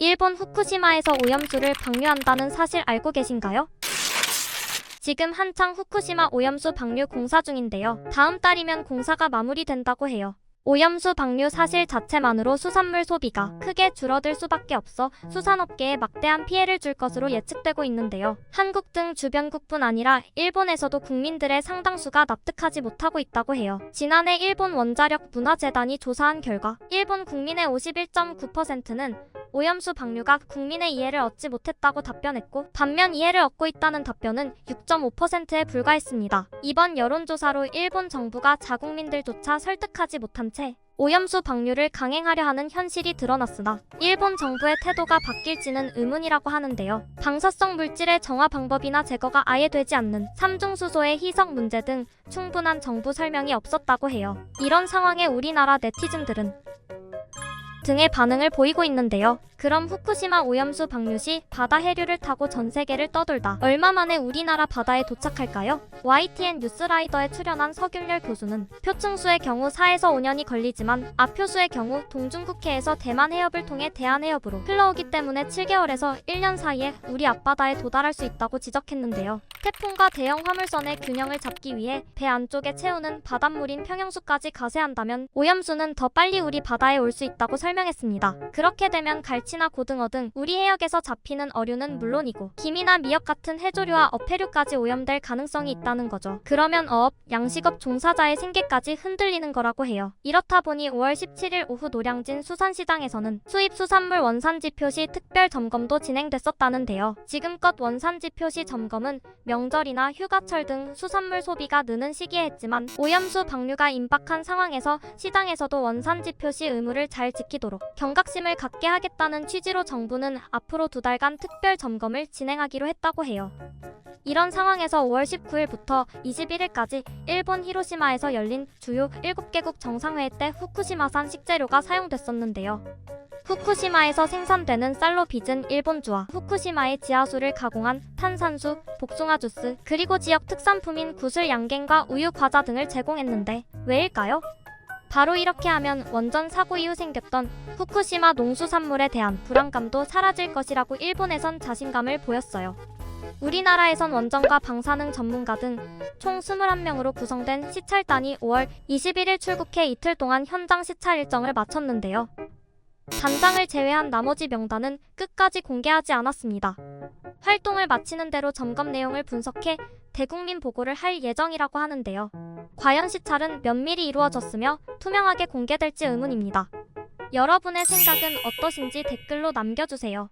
일본 후쿠시마에서 오염수를 방류한다는 사실 알고 계신가요? 지금 한창 후쿠시마 오염수 방류 공사 중인데요. 다음 달이면 공사가 마무리된다고 해요. 오염수 방류 사실 자체만으로 수산물 소비가 크게 줄어들 수밖에 없어 수산업계에 막대한 피해를 줄 것으로 예측되고 있는데요. 한국 등 주변국뿐 아니라 일본에서도 국민들의 상당수가 납득하지 못하고 있다고 해요. 지난해 일본 원자력 문화재단이 조사한 결과 일본 국민의 51.9%는 오염수 방류가 국민의 이해를 얻지 못했다고 답변했고, 반면 이해를 얻고 있다는 답변은 6.5%에 불과했습니다. 이번 여론조사로 일본 정부가 자국민들조차 설득하지 못한 채 오염수 방류를 강행하려 하는 현실이 드러났으나 일본 정부의 태도가 바뀔지는 의문이라고 하는데요. 방사성 물질의 정화 방법이나 제거가 아예 되지 않는 삼중수소의 희석 문제 등 충분한 정부 설명이 없었다고 해요. 이런 상황에 우리나라 네티즌들은 등의 반응을 보이고 있는데요. 그럼 후쿠시마 오염수 방류 시 바다 해류를 타고 전 세계를 떠돌다 얼마 만에 우리나라 바다에 도착할까요? YTN 뉴스라이더에 출연한 서균열 교수는 표층수의 경우 4에서 5년이 걸리지만 앞표수의 경우 동중국해에서 대만 해협을 통해 대한 해협으로 흘러오기 때문에 7개월에서 1년 사이에 우리 앞바다에 도달할 수 있다고 지적했는데요. 태풍과 대형 화물선의 균형을 잡기 위해 배 안쪽에 채우는 바닷물인 평형수까지 가세한다면 오염수는 더 빨리 우리 바다에 올 수 있다고 설명했습니다. 그렇게 되면 갈치나 고등어 등 우리 해역에서 잡히는 어류는 물론이고 김이나 미역 같은 해조류와 어패류까지 오염될 가능성이 있다는 거죠. 그러면 어업, 양식업 종사자의 생계까지 흔들리는 거라고 해요. 이렇다 보니 5월 17일 오후 노량진 수산시장에서는 수입 수산물 원산지 표시 특별 점검도 진행됐었다는데요. 지금껏 원산지 표시 점검은 명절이나 휴가철 등 수산물 소비가 느는 시기에 했지만 오염수 방류가 임박한 상황에서 시장에서도 원산지 표시 의무를 잘 지키도록 경각심을 갖게 하겠다는 취지로 정부는 앞으로 2달간 특별 점검을 진행하기로 했다고 해요. 이런 상황에서 5월 19일부터 21일까지 일본 히로시마에서 열린 주요 7개국 정상회의 때 후쿠시마산 식재료가 사용됐었는데요. 후쿠시마에서 생산되는 쌀로 빚은 일본주와 후쿠시마의 지하수를 가공한 탄산수, 복숭아 주스, 그리고 지역 특산품인 구슬 양갱과 우유 과자 등을 제공했는데 왜일까요? 바로 이렇게 하면 원전 사고 이후 생겼던 후쿠시마 농수산물에 대한 불안감도 사라질 것이라고 일본에선 자신감을 보였어요. 우리나라에선 원전과 방사능 전문가 등 총 21명으로 구성된 시찰단이 5월 21일 출국해 이틀 동안 현장 시찰 일정을 마쳤는데요. 단장을 제외한 나머지 명단은 끝까지 공개하지 않았습니다. 활동을 마치는 대로 점검 내용을 분석해 대국민 보고를 할 예정이라고 하는데요. 과연 시찰은 면밀히 이루어졌으며 투명하게 공개될지 의문입니다. 여러분의 생각은 어떠신지 댓글로 남겨주세요.